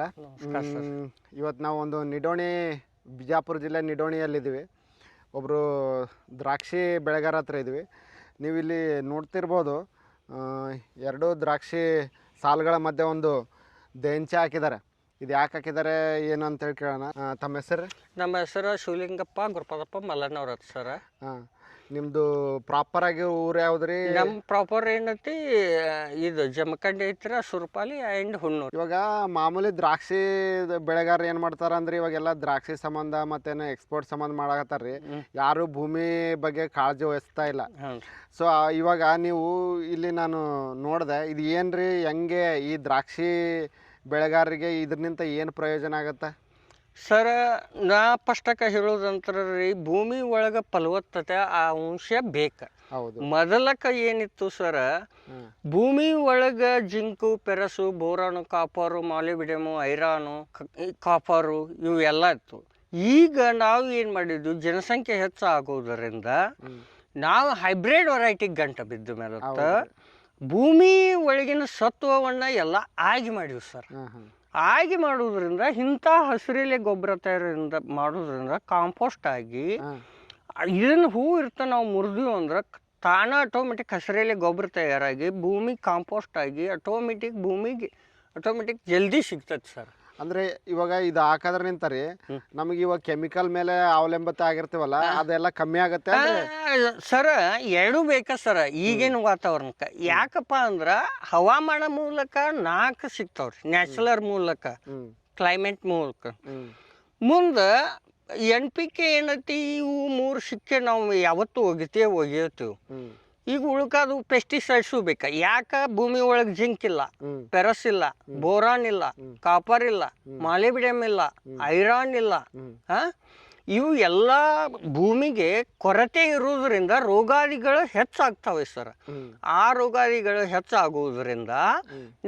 ನಮಸ್ಕಾರ ಸರ್. ಇವತ್ತು ನಾವು ಒಂದು ಬಿಜಾಪುರ ಜಿಲ್ಲೆ ನಿಡೋಣಿಯಲ್ಲಿದ್ದೀವಿ. ಒಬ್ಬರು ದ್ರಾಕ್ಷಿ ಬೆಳೆಗಾರ ಹತ್ರ ಇದ್ವಿ. ನೀವು ಇಲ್ಲಿ ನೋಡ್ತಿರ್ಬೋದು, ಎರಡು ದ್ರಾಕ್ಷಿ ಸಾಲುಗಳ ಮಧ್ಯೆ ಒಂದು ದೆಂಚೆ ಹಾಕಿದ್ದಾರೆ. ಇದು ಯಾಕೆ ಹಾಕಿದ್ದಾರೆ ಏನು ಅಂತೇಳಿ ಕೇಳೋಣ. ತಮ್ಮ ಹೆಸರು? ನಮ್ಮ ಹೆಸರು ಶಿವಲಿಂಗಪ್ಪ ಗುರುಪಾದಪ್ಪ ಮಲ್ಲಣ್ಣವ್ರ ಸರ್. ಹಾಂ, ನಿಮ್ಮದು ಪ್ರಾಪರಾಗಿ ಊರು ಯಾವ್ದು ರೀ? ನಮ್ಮ ಪ್ರಾಪರ್ ಏನೈತಿ ಇದು ಜಮಖಂಡಿ ಐತ್ರ ಸುರ್ಪಾಲಿ ಆ್ಯಂಡ್ ಹುಣ್ಣೂರು. ಇವಾಗ ಮಾಮೂಲಿ ದ್ರಾಕ್ಷಿ ಬೆಳೆಗಾರ ಏನು ಮಾಡ್ತಾರ ಅಂದ್ರೆ ಇವಾಗೆಲ್ಲ ದ್ರಾಕ್ಷಿ ಸಂಬಂಧ ಮತ್ತೇನು ಎಕ್ಸ್ಪೋರ್ಟ್ ಸಂಬಂಧ ಮಾಡಕತ್ತಾರ ರೀ. ಯಾರು ಭೂಮಿ ಬಗ್ಗೆ ಕಾಳಜಿ ವಹಿಸ್ತಾ ಇಲ್ಲ. ಸೊ ಇವಾಗ ನೀವು ಇಲ್ಲಿ ನಾನು ನೋಡಿದೆ, ಇದು ಏನು ರೀ, ಹೆಂಗೆ ಈ ದ್ರಾಕ್ಷಿ ಬೆಳೆಗಾರರಿಗೆ ಇದರಿಂದ ಏನು ಪ್ರಯೋಜನ ಆಗತ್ತೆ ಸರ್? ನಾ ಫಸ್ಟಕ್ಕೆ ಹೇಳೋದಂತರ ರೀ, ಭೂಮಿ ಒಳಗೆ ಫಲವತ್ತತೆ ಆ ಅಂಶ ಬೇಕು. ಹೌದು. ಮೊದಲಕ್ಕೆ ಏನಿತ್ತು ಸರ, ಭೂಮಿ ಒಳಗೆ ಜಿಂಕು, ಪೆರಸು, ಬೋರಾನು, ಕಾಪರು, ಮಾಲಿಬ್ಡಿಯಮು, ಐರಾನು, ಕಾಪರು ಇವೆಲ್ಲ ಇತ್ತು. ಈಗ ನಾವು ಏನು ಮಾಡಿದ್ವಿ, ಜನಸಂಖ್ಯೆ ಹೆಚ್ಚಾಗೋದರಿಂದ ನಾವು ಹೈಬ್ರಿಡ್ ವೆರೈಟಿಗೆ ಗಂಟೆ ಬಿದ್ದು ಮೇಲೆ ಭೂಮಿ ಒಳಗಿನ ಸತ್ವವನ್ನು ಎಲ್ಲ ಆಗಿ ಮಾಡಿವಿ ಸರ್. ಆಗಿ ಮಾಡೋದ್ರಿಂದ ಇಂಥ ಹಸಿರೆಲೆ ಗೊಬ್ಬರ ತಯಾರಿಂದ ಮಾಡೋದ್ರಿಂದ ಕಾಂಪೋಸ್ಟ್ ಆಗಿ ಇದನ್ನು ಹೂ ಇರ್ತಾ ನಾವು ಮುರಿದ್ವಿ ಅಂದ್ರೆ ತಾನ ಆಟೋಮೆಟಿಕ್ ಹಸಿರೆಲೆ ಗೊಬ್ಬರ ತಯಾರಾಗಿ ಭೂಮಿ ಕಾಂಪೋಸ್ಟ್ ಆಗಿ ಆಟೋಮೆಟಿಕ್ ಜಲ್ದಿ ಸಿಗ್ತದೆ ಸರ್. ಅಂದ್ರೆ ಇವಾಗ ಇದು ಹಾಕದ್ರ ನಿಂತಾರಿ, ನಮಗೆ ಇವಾಗ ಕೆಮಿಕಲ್ ಮೇಲೆ ಅವಲಂಬಿತ ಆಗಿರ್ತೀವಲ್ಲ, ಅದೆಲ್ಲ ಕಮ್ಮಿ ಆಗತ್ತೆ ಸರ? ಎರಡೂ ಬೇಕಾ ಸರ ಈಗಿನ ವಾತಾವರಣಕ್ಕೆ. ಯಾಕಪ್ಪ ಅಂದ್ರ ಹವಾಮಾನ ಮೂಲಕ 4 ಸಿಗ್ತಾವ್ರಿ, ನ್ಯಾಚುರಲ್ ಮೂಲಕ, ಕ್ಲೈಮೇಟ್ ಮೂಲಕ. ಮುಂದೆ NPK ಏನೈತಿ, ಇವು 3 ಸಿಕ್ಕೆ ನಾವು ಯಾವತ್ತೂ ಒಗಿತೀವಿ. ಈಗ ಉಳ್ಕಾದು ಪೆಸ್ಟಿಸೈಡ್ಸು ಬೇಕಾ? ಯಾಕ? ಭೂಮಿ ಒಳಗೆ ಜಿಂಕ್ ಇಲ್ಲ, ಪೆರಸ್ ಇಲ್ಲ, ಬೋರಾನ್ ಇಲ್ಲ, ಕಾಪರ್ ಇಲ್ಲ, ಮಾಲಿಬ್ಡಿಯಮ್ ಇಲ್ಲ, ಐರಾನ್ ಇಲ್ಲ. ಇವು ಎಲ್ಲ ಭೂಮಿಗೆ ಕೊರತೆ ಇರುವುದರಿಂದ ರೋಗಾದಿಗಳು ಹೆಚ್ಚಾಗ್ತವೆ ಸರ್. ಆ ರೋಗಾದಿಗಳು ಹೆಚ್ಚಾಗುವುದರಿಂದ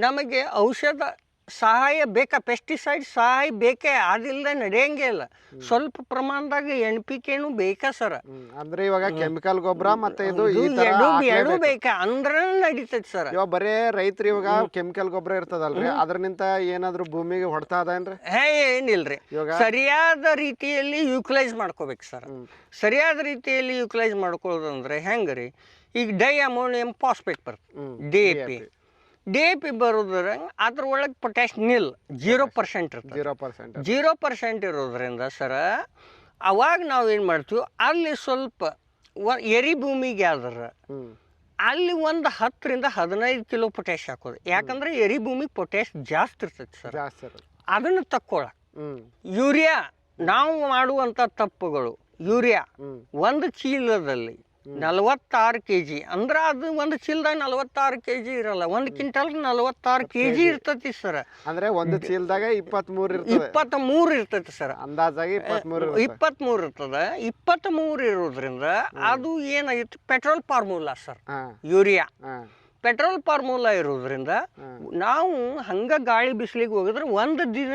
ನಮಗೆ ಔಷಧ ಸಹಾಯ ಬೇಕಾ? ಪೆಸ್ಟಿಸೈಡ್ ಸಹಾಯ ಬೇಕೇ, ಅದಿಲ್ಲದೆ ನಡೆಯಂಗೆ ಇಲ್ಲ. ಸ್ವಲ್ಪ ಪ್ರಮಾಣದಾಗ NPKನು ಬೇಕಾ ಸರ್? ಅಂದ್ರೆ ಇವಾಗ ಕೆಮಿಕಲ್ ಗೊಬ್ಬರ ಮತ್ತೆ ಇದು ಎರಡು ಬೇಕಾ ಅಂದ್ರೆ ನಡೀತೈತಿ ಸರ್. ಇವಾಗ ಬರೇ ರೈತರು ಇವಾಗ ಕೆಮಿಕಲ್ ಗೊಬ್ಬರ ಇರ್ತದಲ್ರಿ, ಅದ್ರನಿಂತ ಏನಾದ್ರು ಭೂಮಿಗೆ ಹೊಡ್ತಾ ಅದೇನ್ರಿ? ಏನಿಲ್ರಿ, ಸರಿಯಾದ ರೀತಿಯಲ್ಲಿ ಯೂಟಿಲೈಸ್ ಮಾಡ್ಕೋಬೇಕು ಸರ್. ಸರಿಯಾದ ರೀತಿಯಲ್ಲಿ ಯೂಟಿಲೈಸ್ ಮಾಡ್ಕೊಳ್ಳೋದಂದ್ರೆ ಹೆಂಗ್ರಿ, ಈಗ ಡೈ ಅಮೋನಿಯಂ ಫಾಸ್ಫೇಟ್ ಬರ್ತದೆ, DAP ಬರೋದ್ರ ಅದ್ರ ಒಳಗೆ ಪೊಟ್ಯಾಶ್ 0% ಇರ್ತದೆ. 0% ಇರೋದ್ರಿಂದ ಸರ ಅವಾಗ ನಾವು ಏನು ಮಾಡ್ತೀವಿ, ಅಲ್ಲಿ ಸ್ವಲ್ಪ ಎರಿ ಭೂಮಿಗೆ ಆದ್ರೆ ಅಲ್ಲಿ ಒಂದು 10 ರಿಂದ 15 ಕಿಲೋ ಪೊಟ್ಯಾಶ್ ಹಾಕೋದು. ಯಾಕಂದ್ರೆ ಎರಿ ಭೂಮಿ ಪೊಟ್ಯಾಶ್ ಜಾಸ್ತಿ ಇರ್ತೈತಿ ಸರ್. ಅದನ್ನು ತಕ್ಕೊಳಕ್ ಯೂರಿಯಾ, ನಾವು ಮಾಡುವಂಥ ತಪ್ಪುಗಳು, ಯೂರಿಯಾ ಒಂದು ಚೀಲದಲ್ಲಿ 46 kg ಅಂದ್ರೆ ಅದು ಒಂದು ಚೀಲದಾಗ 46 kg ಇರಲ್ಲ, 1 ಕ್ವಿಂಟಲ್ 46 kg ಇರ್ತೈತಿ ಸರ್. ಅಂದ್ರೆ ಒಂದು ಚೀಲದಾಗ 23 ಇರ್ತೈತಿ ಸರ್. ಅಂದಾಜಾಗಿ 23 ಇರ್ತದ. 23 ಇರೋದ್ರಿಂದ ಅದು ಏನಾಗಿತ್ತು, petrol formula sir. Urea petrol formula ಇರೋದ್ರಿಂದ ನಾವು ಹಂಗ ಗಾಳಿ ಬಿಸಿಲಿಗೆ ಹೋಗಿದ್ರೆ ಒಂದು ದಿನ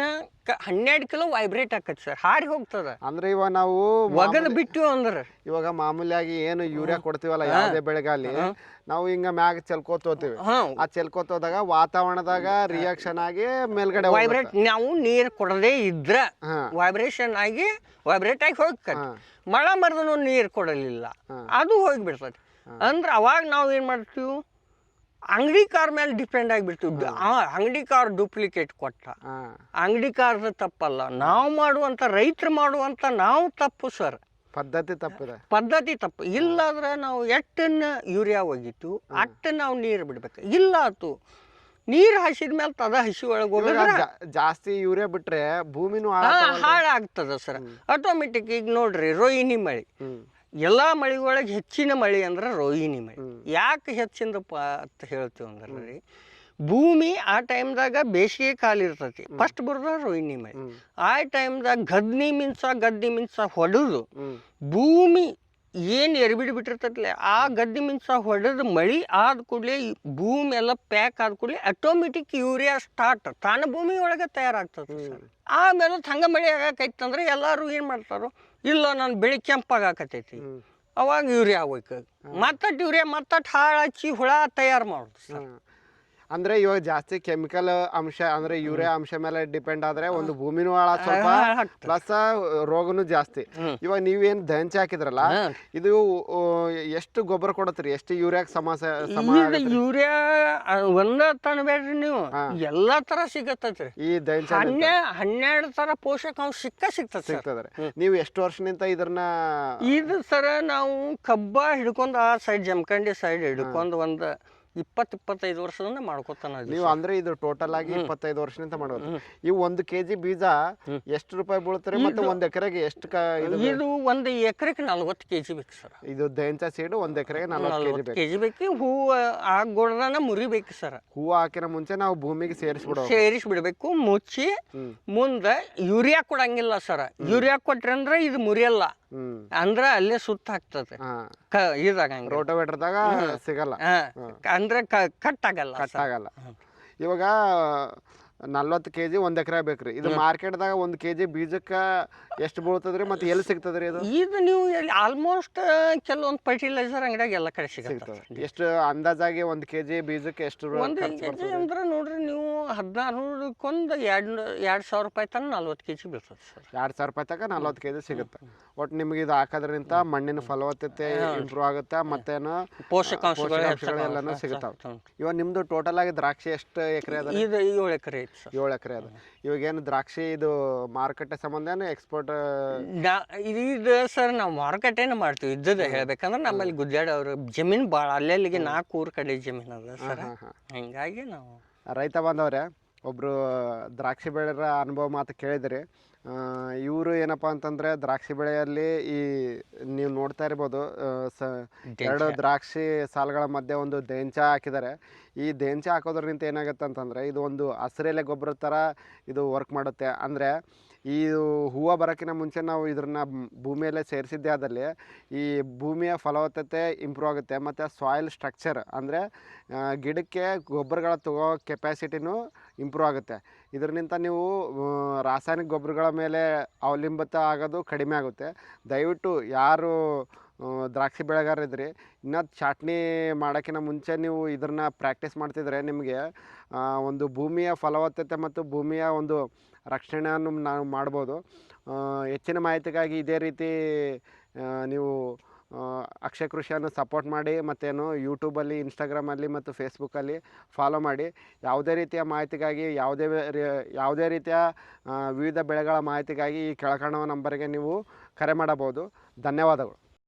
12 ಕಿಲೋ ವೈಬ್ರೇಟ್ ಆಕತಿ ಸರ್, ಹಾರಿ ಹೋಗ್ತದ. ಅಂದ್ರೆ ಇವಾಗ ನಾವು ಒಗದ್ ಬಿಟ್ಟು ಅಂದ್ರೆ ಇವಾಗ ಮಾಮೂಲಿಯಾಗಿ ಏನು ಯೂರಿಯಾ ಕೊಡ್ತೀವಲ್ಲ ಯಾವುದೇ ಬೆಳೆಗಾಲಿ, ನಾವು ಹಿಂಗ ಮ್ಯಾಗ ಚೆಲ್ಕೋತೀವಿ. ಆ ಚೆಲ್ಕೋತೋದಾಗ ವಾತಾವರಣದಾಗ ರಿಯಾಕ್ಷನ್ ಆಗಿ ಮೇಲ್ಗಡೆ ವೈಬ್ರೇಟ್, ನಾವು ನೀರ್ ಕೊಡದೇ ಇದ್ರ ವೈಬ್ರೇಟ್ ಆಗಿ ಹೋಗ್ತದೆ. ಮಳೆ ಮರದನು ನೀರ್ ಕೊಡಲಿಲ್ಲ, ಅದು ಹೋಗಿಬಿಡ್ತದೆ. ಅಂದ್ರೆ ಅವಾಗ ನಾವು ಏನ್ ಮಾಡ್ತೀವಿ, ಅಂಗಡಿ ಕಾರ್ ಮೇಲೆ ಡಿಪೆಂಡ್ ಆಗಿಬಿಡ್ತೀವಿ. ಅಂಗಡಿ ಕಾರ್ ಡೂಪ್ಲಿಕೇಟ್ ಕೊಟ್ಟ, ಅಂಗಡಿ ಕಾರ್ದ ತಪ್ಪಲ್ಲ, ನಾವು ಮಾಡುವಂತ, ರೈತರು ಮಾಡುವಂತ ನಾವು ತಪ್ಪು ಸರ್. ಪದ್ಧತಿ ತಪ್ಪು. ಇಲ್ಲಾದ್ರೆ ನಾವು ಎಟ್ಟನ್ನ ಯೂರಿಯಾ ಒಗಿತು ಅಟ್ಟು ನಾವು ನೀರು ಬಿಡ್ಬೇಕು. ಇಲ್ಲ ಆತು ನೀರು ಹಸಿದ ಮೇಲೆ ತದ ಹಸಿ ಒಳಗೆ ಹೋಗಿದ್ರೆ ಜಾಸ್ತಿ ಯೂರಿಯಾ ಬಿಟ್ರೆ ಭೂಮಿನೂ ಹಾಳಾಗ್ತದ ಸರ್ ಆಟೋಮೆಟಿಕ್. ಈಗ ನೋಡ್ರಿ, ರೋಹಿಣಿ ಮಳೆ, ಎಲ್ಲ ಮಳೆ ಒಳಗೆ ಹೆಚ್ಚಿನ ಮಳೆ ಅಂದ್ರೆ ರೋಹಿಣಿ ಮಳೆ. ಯಾಕೆ ಹೆಚ್ಚಿಂದಪ್ಪ ಅಂತ ಹೇಳ್ತೀವಿ ಅಂದ್ರೆ ರೀ, ಭೂಮಿ ಆ ಟೈಮ್ದಾಗ ಬೇಸಿಗೆ ಕಾಲ ಇರ್ತೈತಿ, ಫಸ್ಟ್ ಬರೋದ ರೋಹಿಣಿ ಮಳೆ. ಆ ಟೈಮ್ದಾಗ ಗದ್ನಿ ಮಿಂಚ ಹೊಡೆದು ಭೂಮಿ ಏನು ಎರಿಬಿಡಿ ಬಿಟ್ಟಿರ್ತೈತಿಲ್ಲ, ಆ ಗದ್ದೆ ಮಿಂಚ ಹೊಡೆದು ಮಳೆ ಆದ ಕೂಡಲೇ ಭೂಮಿ ಎಲ್ಲ ಪ್ಯಾಕ್ ಆದ ಕೂಡಲೇ ಆಟೋಮೆಟಿಕ್ ಯೂರಿಯಾ ಸ್ಟಾರ್ಟ್ ತಾನ ಭೂಮಿ ಒಳಗೆ ತಯಾರಾಗ್ತದೆ ಸರ್. ಆಮೇಲೆ ಹಂಗ ಮಳೆ ಆಗಾಕೈತಂದ್ರೆ ಎಲ್ಲರೂ ಏನು ಮಾಡ್ತಾರೋ, ಇಲ್ಲ ನಾನು ಬೆಳೆ ಕೆಂಪಾಗತೈತಿ, ಅವಾಗ ಯೂರಿಯಾ ಹೋಗ್ಬೇಕು, ಮತ್ತಟ್ಟು ಯೂರಿಯಾ ಮತ್ತಟ್ಟು ಹಾಳು ಹಚ್ಚಿ ಹುಳ ತಯಾರು ಮಾಡೋದು ಸರ್. ಅಂದ್ರೆ ಇವಾಗ ಜಾಸ್ತಿ ಕೆಮಿಕಲ್ ಅಂಶ ಅಂದ್ರೆ ಯೂರಿಯಾ ಅಂಶ ಮೇಲೆ ಡಿಪೆಂಡ್ ಆದ್ರೆ ಒಂದು ಭೂಮಿನೂ ಹಾಳ ಸ್ವಲ್ಪ ಪ್ಲಸ್ ರೋಗನು ಜಾಸ್ತಿ. ಇವಾಗ ನೀವೇನ್ ದಂಚೆ ಹಾಕಿದ್ರಲ್ಲ ಇದು ಎಷ್ಟು ಗೊಬ್ಬರ ಕೊಡತ್ರಿ, ಎಷ್ಟು ಯೂರಿಯಾಕ್ ಯೂರಿಯಾ ಒಂದ ತನ ಬೇಡ್ರಿ ನೀವು ಎಲ್ಲಾ ತರ ಸಿಗತ್ತೈತ್ರಿ. ಈ ದಂಚೆ 12 ತರ ಪೋಷಕಾಂಶ ಸಿಗ್ತದ್ರಿ. ನೀವು ಎಷ್ಟು ವರ್ಷನಿಂದ ಇದನ್ನ ಇದು ಸರ ನಾವು ಕಬ್ಬ ಹಿಡ್ಕೊಂಡ್ ಆ ಸೈಡ್ ಜಮಖಂಡಿ ಸೈಡ್ ಹಿಡ್ಕೊಂಡ್ ಒಂದ್ 20-25 ವರ್ಷದಿಂದ ಮಾಡ್ಕೊತಾನ. ನೀವು ಅಂದ್ರೆ ಇದು ಟೋಟಲ್ ಆಗಿ 25 ವರ್ಷದಿಂದ ಮಾಡೋದು. ಈ 1 kg ಬೀಜ ಎಷ್ಟು ರೂಪಾಯಿ ಬೀಳ್ತಾರೆ ಮತ್ತೆ 1 ಎಕರೆಗೆ ಎಷ್ಟು ಇದು 1 ಎಕರೆಗೆ 40 kg ಬೇಕು ಸರ್. ಇದು ದಂಚ ಸೀಡ್ 1 ಎಕರೆಗೆ 40 kg ಬೇಕು. ಹೂವು ಆಗ್ಗೊಡ್ದನ ಮುರಿಬೇಕು ಸರ್. ಹೂವು ಹಾಕಿನ ಮುಂಚೆ ನಾವು ಭೂಮಿಗೆ ಸೇರಿಸ್ಬಿಡ್ಬೇಕು ಮುಚ್ಚಿ. ಮುಂದೆ ಯೂರಿಯಾ ಕೊಡಂಗಿಲ್ಲ ಸರ್. ಯೂರಿಯಾ ಕೊಟ್ರಿ ಅಂದ್ರೆ ಇದು ಮುರಿಯಲ್ಲ, ಅಂದ್ರ ಅಲ್ಲೇ ಸುತ್ತ ಹಾಕ್ತದೆ. ಇದಾಗಂಗ ರೋಟೋವೇಟರ್ದಾಗ ಸಿಗಲ್ಲ ಅಂದ್ರೆ ಕಟ್ ಆಗಲ್ಲ. ಇವಾಗ 40 kg 1 ಎಕರೆ ಬೇಕ್ರಿ. ಇದು ಮಾರ್ಕೆಟ್ದಾಗ 1 kg ಬೀಜಕ್ಕ ಎಷ್ಟು ಬೀಳ್ತದ್ರಿ ಮತ್ತೆ ಎಲ್ಲಿ ಸಿಗ್ತದ್ರಿ ಇದು? ಇದು ನೀವು ಆಲ್ಮೋಸ್ಟ್ ಕೆಲವೊಂದು ಫರ್ಟಿಲೈಸರ್ ಅಂಗಡಿಯಾಗ ಎಲ್ಲ ಕಡೆ ಸಿಗ್ತದೆ. ಎಷ್ಟು ಅಂದಾಜಾಗಿ 1 kg ಬೀಜಕ್ಕೆ ಎಷ್ಟು? 1 kg ಅಂದ್ರೆ ನೋಡ್ರಿ ನೀವು 1600ಕೊಂದು 2,000 ರೂಪಾಯಿ ತನಕ 40 kg ಬೀಳ್ತದೆ ಸರ್. 2,000 ರೂಪಾಯಿ ತನಕ 40 kg ಸಿಗುತ್ತೆ. ಒಟ್ಟು ನಿಮ್ಗೆ ಇದು ಹಾಕೋದ್ರಿಂದ ಮಣ್ಣಿನ ಫಲವತ್ತತೆ ಇಂಪ್ರೂವ್ ಆಗುತ್ತೆ, ಮತ್ತೇನು ಪೋಷಕಾಂಶಗಳೆಲ್ಲನೂ ಸಿಗುತ್ತಾವೆ. ಇವಾಗ ನಿಮ್ದು ಟೋಟಲ್ ಆಗಿ ದ್ರಾಕ್ಷಿ ಎಷ್ಟು ಎಕರೆ ಅದ? ಇದು 7 ಎಕರೆ ಐತಿ ಸರ್. 7 ಎಕರೆ ಅದ. ಇವಾಗ ಏನು ದ್ರಾಕ್ಷಿ ಇದು ಮಾರುಕಟ್ಟೆ ಸಂಬಂಧ ಎಕ್ಸ್ಪೋರ್ಟ್? ಇದು ಸರ್ ನಾವು ಮಾರುಕಟ್ಟೆನ ಮಾಡ್ತೀವಿ. ಇದ್ದದ ಹೇಳ್ಬೇಕಂದ್ರೆ ನಮ್ಮಲ್ಲಿ ಗುದ್ದಾಡ ಅವ್ರ ಜಮೀನು ಭಾಳ ಅಲ್ಲೆಲ್ಲಿಗೆ 4 ಊರ್ ಕಡೆ ಜಮೀನು ಅದ ಸರ್. ಹಿಂಗಾಗಿ ನಾವು ರೈತ ಬಾಂಧವ್ರೆ, ಒಬ್ರು ದ್ರಾಕ್ಷಿ ಬೆಳೆರ ಅನುಭವ ಮಾತು ಕೇಳಿದ್ರಿ. ಇವರು ಏನಪ್ಪ ಅಂತಂದರೆ ದ್ರಾಕ್ಷಿ ಬೆಳೆಯಲ್ಲಿ ಈ ನೀವು ನೋಡ್ತಾ ಇರ್ಬೋದು 2 ದ್ರಾಕ್ಷಿ ಸಾಲುಗಳ ಮಧ್ಯೆ ಒಂದು ದೇಂಚ ಹಾಕಿದ್ದಾರೆ. ಈ ದೇಂಚ ಹಾಕೋದ್ರಿಂದ ಏನಾಗುತ್ತೆ ಅಂತಂದರೆ ಇದು ಒಂದು ಹಸಿರೆಲೆ ಗೊಬ್ಬರ ಥರ ಇದು ವರ್ಕ್ ಮಾಡುತ್ತೆ. ಅಂದರೆ ಈ ಹೂವು ಬರೋಕ್ಕಿಂತ ಮುಂಚೆ ನಾವು ಇದನ್ನು ಭೂಮಿಯಲ್ಲೇ ಸೇರಿಸಿದ್ದೇ ಆದಲ್ಲಿ ಈ ಭೂಮಿಯ ಫಲವತ್ತತೆ ಇಂಪ್ರೂವ್ ಆಗುತ್ತೆ, ಮತ್ತು ಸಾಯಿಲ್ ಸ್ಟ್ರಕ್ಚರ್ ಅಂದರೆ ಗಿಡಕ್ಕೆ ಗೊಬ್ಬರಗಳ ತಗೋ ಕೆಪಾಸಿಟಿನೂ ಇಂಪ್ರೂವ್ ಆಗುತ್ತೆ. ಇದರಿಂದ ನೀವು ರಾಸಾಯನಿಕ ಗೊಬ್ಬರಗಳ ಮೇಲೆ ಅವಲಂಬಿತ ಆಗೋದು ಕಡಿಮೆ ಆಗುತ್ತೆ. ದಯವಿಟ್ಟು ಯಾರು ದ್ರಾಕ್ಷಿ ಬೆಳೆಗಾರರಿದ್ರಿ, ಇನ್ನೂ ಚಾಟ್ನಿ ಮಾಡೋಕ್ಕಿಂತ ಮುಂಚೆ ನೀವು ಇದನ್ನು ಪ್ರಾಕ್ಟೀಸ್ ಮಾಡ್ತಿದ್ರೆ ನಿಮಗೆ ಒಂದು ಭೂಮಿಯ ಫಲವತ್ತತೆ ಮತ್ತು ಭೂಮಿಯ ಒಂದು ರಕ್ಷಣೆಯನ್ನು ನಾವು ಮಾಡ್ಬೋದು. ಹೆಚ್ಚಿನ ಮಾಹಿತಿಗಾಗಿ ಇದೇ ರೀತಿ ನೀವು ಅಕ್ಷಯ ಕೃಷಿಯನ್ನು ಸಪೋರ್ಟ್ ಮಾಡಿ, ಮತ್ತೇನು ಯೂಟ್ಯೂಬಲ್ಲಿ, ಇನ್ಸ್ಟಾಗ್ರಾಮಲ್ಲಿ ಮತ್ತು ಫೇಸ್ಬುಕ್ಕಲ್ಲಿ ಫಾಲೋ ಮಾಡಿ. ಯಾವುದೇ ರೀತಿಯ ಮಾಹಿತಿಗಾಗಿ ಯಾವುದೇ ರೀತಿಯ ವಿವಿಧ ಬೆಳೆಗಳ ಮಾಹಿತಿಗಾಗಿ ಈ ಕೆಳಕಾಣುವ ನಂಬರಿಗೆ ನೀವು ಕರೆ ಮಾಡಬಹುದು. ಧನ್ಯವಾದಗಳು.